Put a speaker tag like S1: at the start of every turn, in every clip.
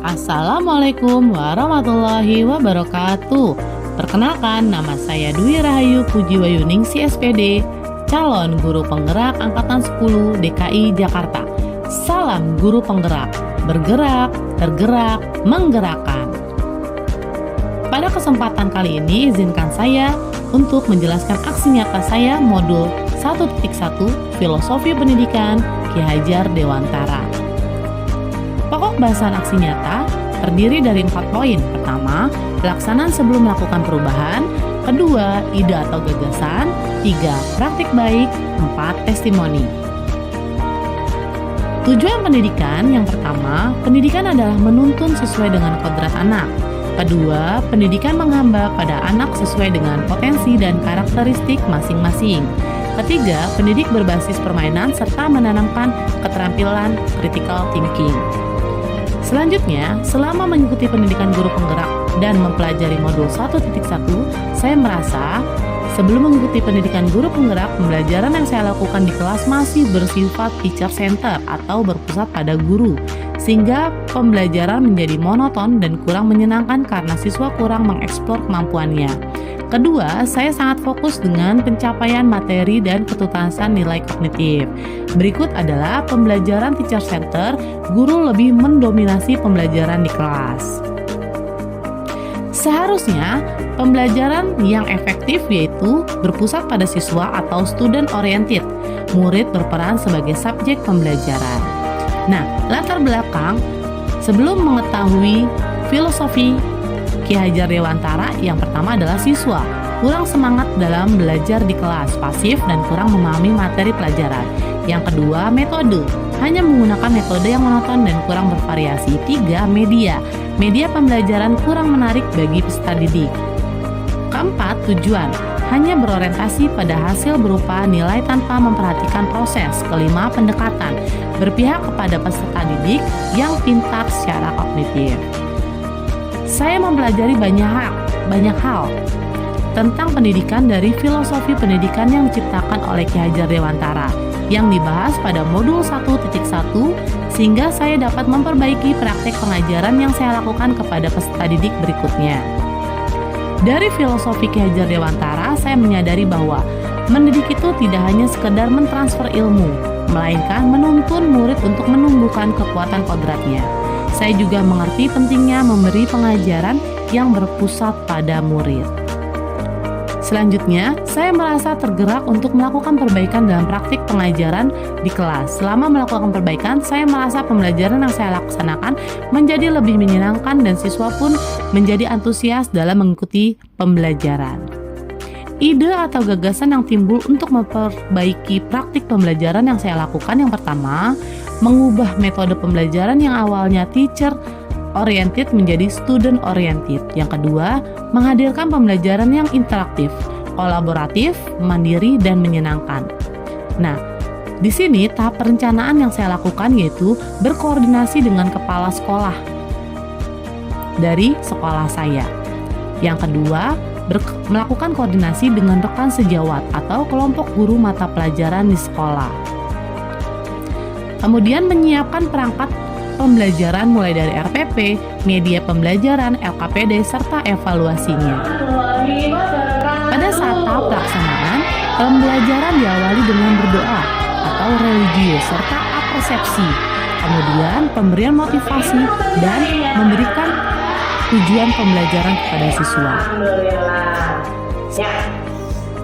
S1: Assalamualaikum warahmatullahi wabarakatuh. Perkenalkan, nama saya Dwi Rahayu Pujiwayuningsi SPD, calon guru penggerak Angkatan 10 DKI Jakarta. Salam guru penggerak, bergerak, tergerak, menggerakkan. Pada kesempatan kali ini, izinkan saya untuk menjelaskan aksi nyata saya modul 1.1 Filosofi Pendidikan Ki Hajar Dewantara. Pokok bahasan aksi nyata terdiri dari 4 poin. Pertama, pelaksanaan sebelum melakukan perubahan. Kedua, ide atau gagasan. 3, praktik baik. 4, testimoni. Tujuan pendidikan yang pertama, pendidikan adalah menuntun sesuai dengan kodrat anak. Kedua, pendidikan menghamba pada anak sesuai dengan potensi dan karakteristik masing-masing. Ketiga, pendidik berbasis permainan serta menanamkan keterampilan critical thinking. Selanjutnya, selama mengikuti pendidikan guru penggerak dan mempelajari modul 1.1, saya merasa sebelum mengikuti pendidikan guru penggerak, pembelajaran yang saya lakukan di kelas masih bersifat teacher center atau berpusat pada guru, sehingga pembelajaran menjadi monoton dan kurang menyenangkan karena siswa kurang mengeksplor kemampuannya. Kedua, saya sangat fokus dengan pencapaian materi dan ketuntasan nilai kognitif. Berikut adalah pembelajaran teacher center, guru lebih mendominasi pembelajaran di kelas. Seharusnya, pembelajaran yang efektif yaitu berpusat pada siswa atau student oriented. Murid berperan sebagai subjek pembelajaran. Nah, latar belakang sebelum mengetahui filosofi Ki Hajar Dewantara, yang pertama adalah siswa kurang semangat dalam belajar di kelas, pasif dan kurang memahami materi pelajaran. Yang kedua, metode, hanya menggunakan metode yang monoton dan kurang bervariasi. 3, media pembelajaran kurang menarik bagi peserta didik. Keempat, tujuan, hanya berorientasi pada hasil berupa nilai tanpa memperhatikan proses. Kelima, pendekatan, berpihak kepada peserta didik yang pintar secara kognitif. Saya mempelajari banyak hal tentang pendidikan dari filosofi pendidikan yang diciptakan oleh Ki Hajar Dewantara yang dibahas pada modul 1.1, sehingga saya dapat memperbaiki praktek pengajaran yang saya lakukan kepada peserta didik berikutnya. Dari filosofi Ki Hajar Dewantara, saya menyadari bahwa mendidik itu tidak hanya sekedar mentransfer ilmu, melainkan menuntun murid untuk menumbuhkan kekuatan kodratnya. Saya juga mengerti pentingnya memberi pengajaran yang berpusat pada murid. Selanjutnya, saya merasa tergerak untuk melakukan perbaikan dalam praktik pengajaran di kelas. Selama melakukan perbaikan, saya merasa pembelajaran yang saya laksanakan menjadi lebih menyenangkan dan siswa pun menjadi antusias dalam mengikuti pembelajaran. Ide atau gagasan yang timbul untuk memperbaiki praktik pembelajaran yang saya lakukan, yang pertama, mengubah metode pembelajaran yang awalnya teacher oriented menjadi student oriented. Yang kedua, menghadirkan pembelajaran yang interaktif, kolaboratif, mandiri, dan menyenangkan. Nah, di sini tahap perencanaan yang saya lakukan yaitu berkoordinasi dengan kepala sekolah dari sekolah saya. Yang kedua, melakukan koordinasi dengan rekan sejawat atau kelompok guru mata pelajaran di sekolah. Kemudian menyiapkan perangkat pembelajaran mulai dari RPP, media pembelajaran, LKPD, serta evaluasinya. Pada saat tahap pelaksanaan, pembelajaran diawali dengan berdoa atau religius serta apersepsi. Kemudian pemberian motivasi dan memberikan tujuan pembelajaran kepada siswa.
S2: Ya,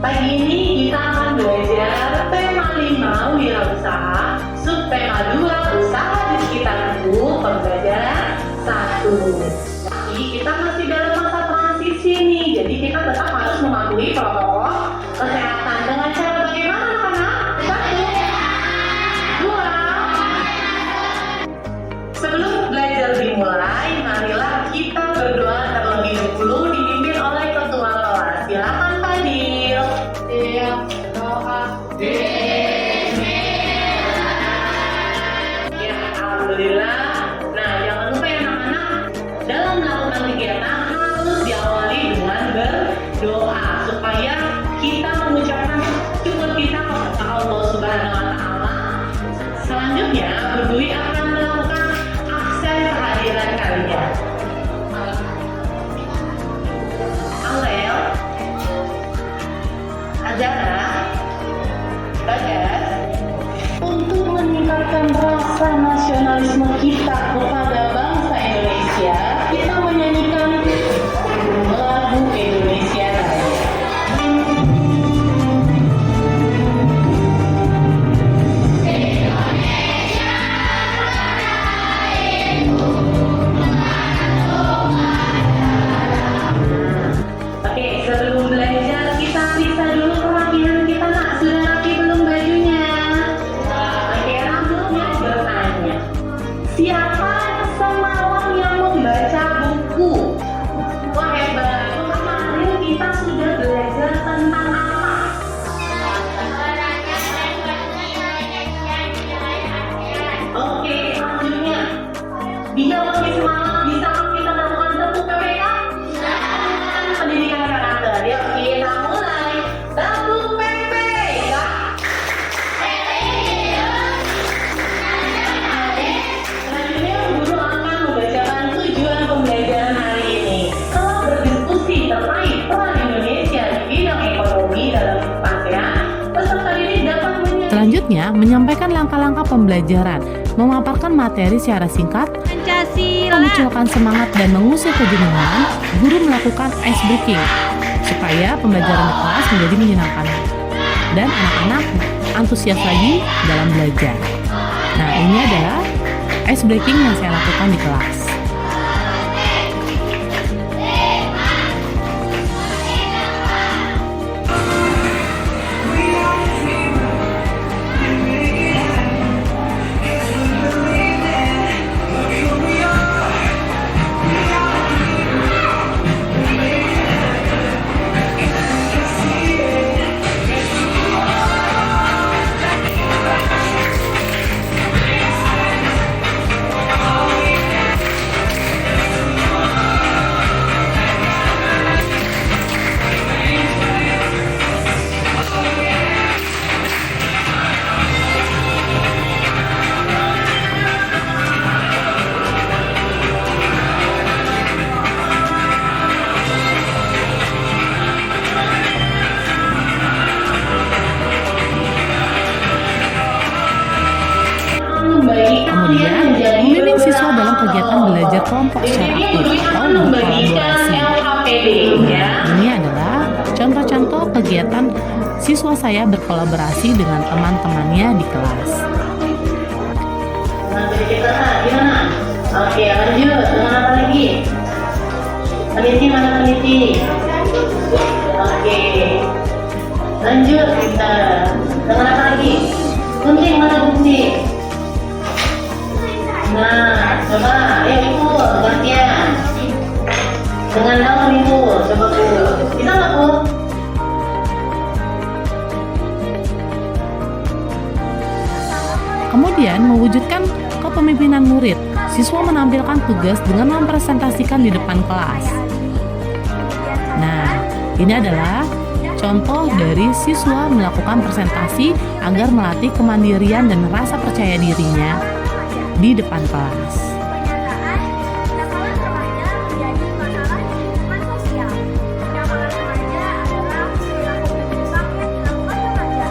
S2: pagi ini kita akan belajar tema 5 wirausaha, subtema 2 usaha di sekitarku, pembelajaran 1. Tapi kita masih dalam masa transisi nih, jadi kita tetap harus mematuhi protokol kesehatan. Dengan cara bagaimana anak-anak? 1, 2. Sebelum belajar dimulai, marilah kita berdoa terlebih dahulu dipimpin oleh ketua kelas. Silakan Fadil. Doa. Ya, alhamdulillah. Nah, jangan lupa ya anak-anak, dalam melakukan kegiatan kalian. Aurel, Azara, Bagas, untuk meningkatkan rasa nasionalisme kita kepada bangsa Indonesia, kita menyanyikan lagu Indonesia Raya. Oke, sebelum belajar kita periksa dulu kerapihan kita, nak. Sudah rapi belum bajunya? Oke, rambutnya bertanya. Siapa semalam yang membaca buku? Wah, hebat. Kemarin kita sudah belajar tentang apa? Oke, selanjutnya. Bisa lebih semangat, bisa kita lakukan tepuk PPK? Pendidikan karakter. Yuk, kita mulai. Tepuk PPK. Selanjutnya, guru akan membacakan tujuan pembelajaran hari ini. Telah berdiskusi terkait peran Indonesia di bidang ekonomi dalam ASEAN, peserta didik dapat
S1: Selanjutnya, menyampaikan langkah-langkah pembelajaran, memaparkan materi secara singkat, memunculkan semangat dan mengusir kejenuhan. Guru melakukan ice breaking supaya pembelajaran di kelas menjadi menyenangkan dan anak-anak antusias lagi dalam belajar. Nah, ini adalah ice breaking yang saya lakukan di kelas. Kemudian, membimbing siswa dalam kegiatan belajar kelompok secara aktif atau berkolaborasi. Nah, ini adalah contoh-contoh kegiatan siswa saya berkolaborasi dengan teman-temannya di kelas.
S2: Gimana? Oke, lanjut. Dengan apa lagi? Peneliti mana peneliti? Oke. Lanjut kita. Dengan apa lagi? Gunting mana gunting? Nah, coba, ayo ibu, gantian. Dengan daun ibu, coba bu. Bisa nggak bu?
S1: Kemudian, mewujudkan kepemimpinan murid, siswa menampilkan tugas dengan mempresentasikan di depan kelas. Nah, ini adalah contoh dari siswa melakukan presentasi agar melatih kemandirian dan rasa percaya dirinya di depan kelas.
S3: Kenakalan remaja menjadi masalah di lingkungan sosial. Kenakalan remaja adalah perilaku rusak yang dilakukan remaja.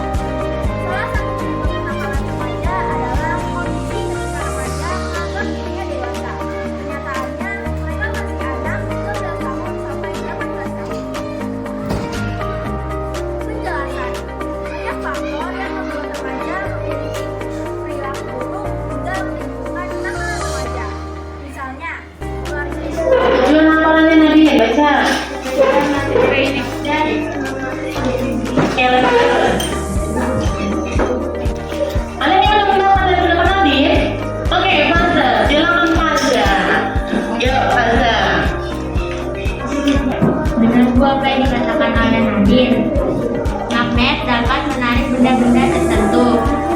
S3: Salah satu bentuk kenakalan remaja adalah kondisi ketika remaja menganggap dirinya dewasa. Kenyataannya, mereka masih anak 12 tahun sampai 18 tahun. Penjelasan. Banyak faktor yang membuat remaja memiliki perilaku buruk hingga menimbulkan kenakalan remaja. Misalnya, keluarga
S2: Tujuan hafalannya Nadia, baca. Oke, lanjut. Ada yang mau mendapat dari pendapat Nadia? Oke, Faza, silakan Faza. Yuk, Faza.
S3: Benar Bu apa yang dikatakan oleh Nadine. Magnet dapat menarik benda-benda tertentu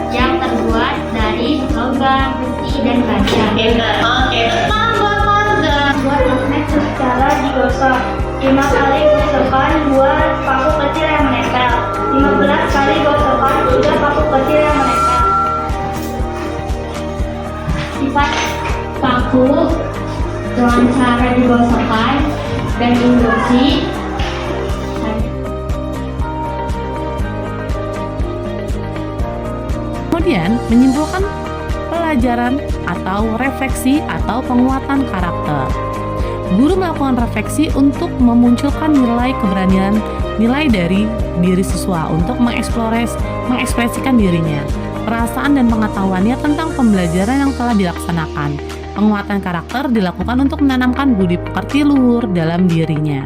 S3: yang terbuat dari logam, besi, dan kaca.
S2: Oke, tepat buat Faza.
S3: Buat magnet secara digosok. 5 kali gosokan buat paku kecil yang menempel. 15 kali gosokan sudah paku kecil yang menempel. Sifat paku wawancara dibahasakan dan induksi.
S1: Kemudian menyimpulkan pelajaran atau refleksi atau penguatan karakter. Guru melakukan refleksi untuk memunculkan nilai keberanian, nilai dari diri siswa untuk mengekspresikan dirinya, perasaan dan pengetahuannya tentang pembelajaran yang telah dilaksanakan. Penguatan karakter dilakukan untuk menanamkan budi pekerti luhur dalam dirinya.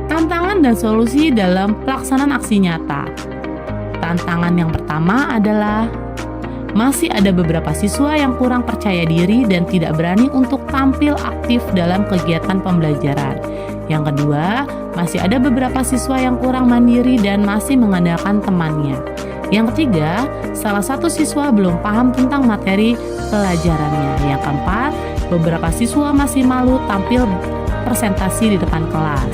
S1: Tantangan dan solusi dalam pelaksanaan aksi nyata. Tantangan yang pertama adalah masih ada beberapa siswa yang kurang percaya diri dan tidak berani untuk tampil aktif dalam kegiatan pembelajaran. Yang kedua, masih ada beberapa siswa yang kurang mandiri dan masih mengandalkan temannya. Yang ketiga, salah satu siswa belum paham tentang materi pelajarannya. Yang keempat, beberapa siswa masih malu tampil presentasi di depan kelas.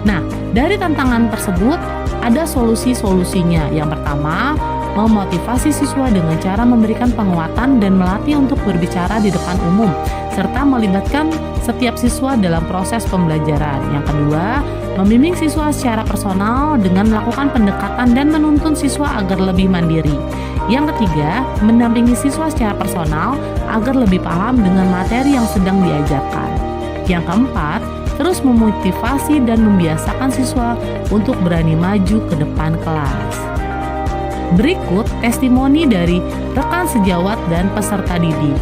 S1: Nah, dari tantangan tersebut ada solusi-solusinya. Yang pertama, memotivasi siswa dengan cara memberikan penguatan dan melatih untuk berbicara di depan umum, serta melibatkan setiap siswa dalam proses pembelajaran. Yang kedua, membimbing siswa secara personal dengan melakukan pendekatan dan menuntun siswa agar lebih mandiri. Yang ketiga, mendampingi siswa secara personal agar lebih paham dengan materi yang sedang diajarkan. Yang keempat, terus memotivasi dan membiasakan siswa untuk berani maju ke depan kelas. Berikut testimoni dari rekan sejawat dan peserta didik.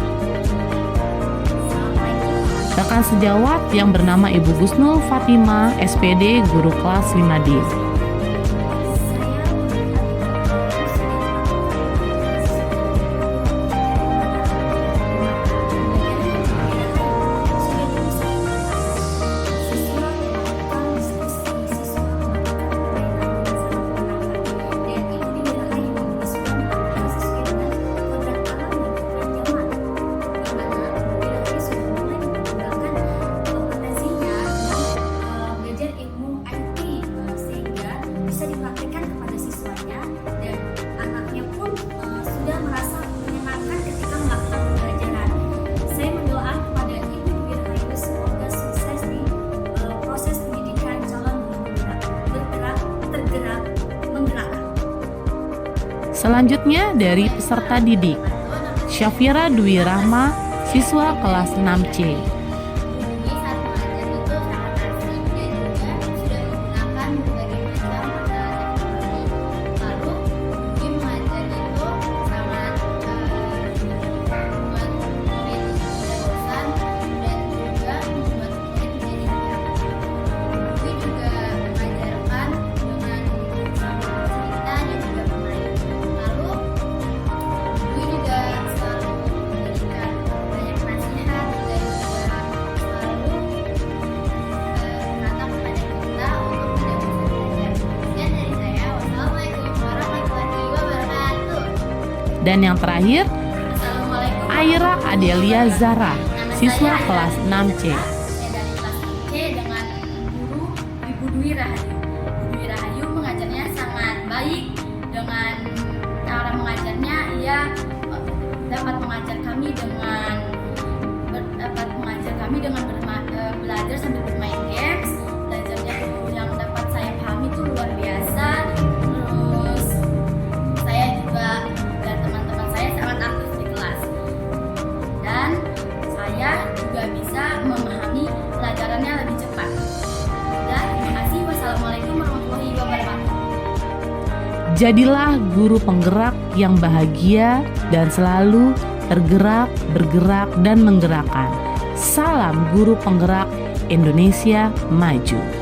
S1: Rekan sejawat yang bernama Ibu Gusnul Fatima, SPD, Guru Kelas 5D. Selanjutnya dari peserta didik, Syafira Dwi Rahma, siswa kelas 6C. Dan yang terakhir, Aira Adelia Zara, siswa kelas 6C.
S3: Saya dari kelas 6C dengan guru Ibu Dwi Rahayu. Ibu Dwi Rahayu mengajarnya sangat baik. Dengan cara mengajarnya, ia dapat mengajar kami dengan belajar sambil bermain games. Belajarnya yang dapat saya pahami itu luar biasa. Terus saya juga dan teman-teman saya sangat aktif di kelas. Dan saya juga bisa memahami pelajarannya lebih cepat. Dan terima kasih. Wassalamualaikum warahmatullahi wabarakatuh.
S1: Jadilah guru penggerak yang bahagia dan selalu tergerak, bergerak, dan menggerakkan. Salam guru penggerak Indonesia Maju.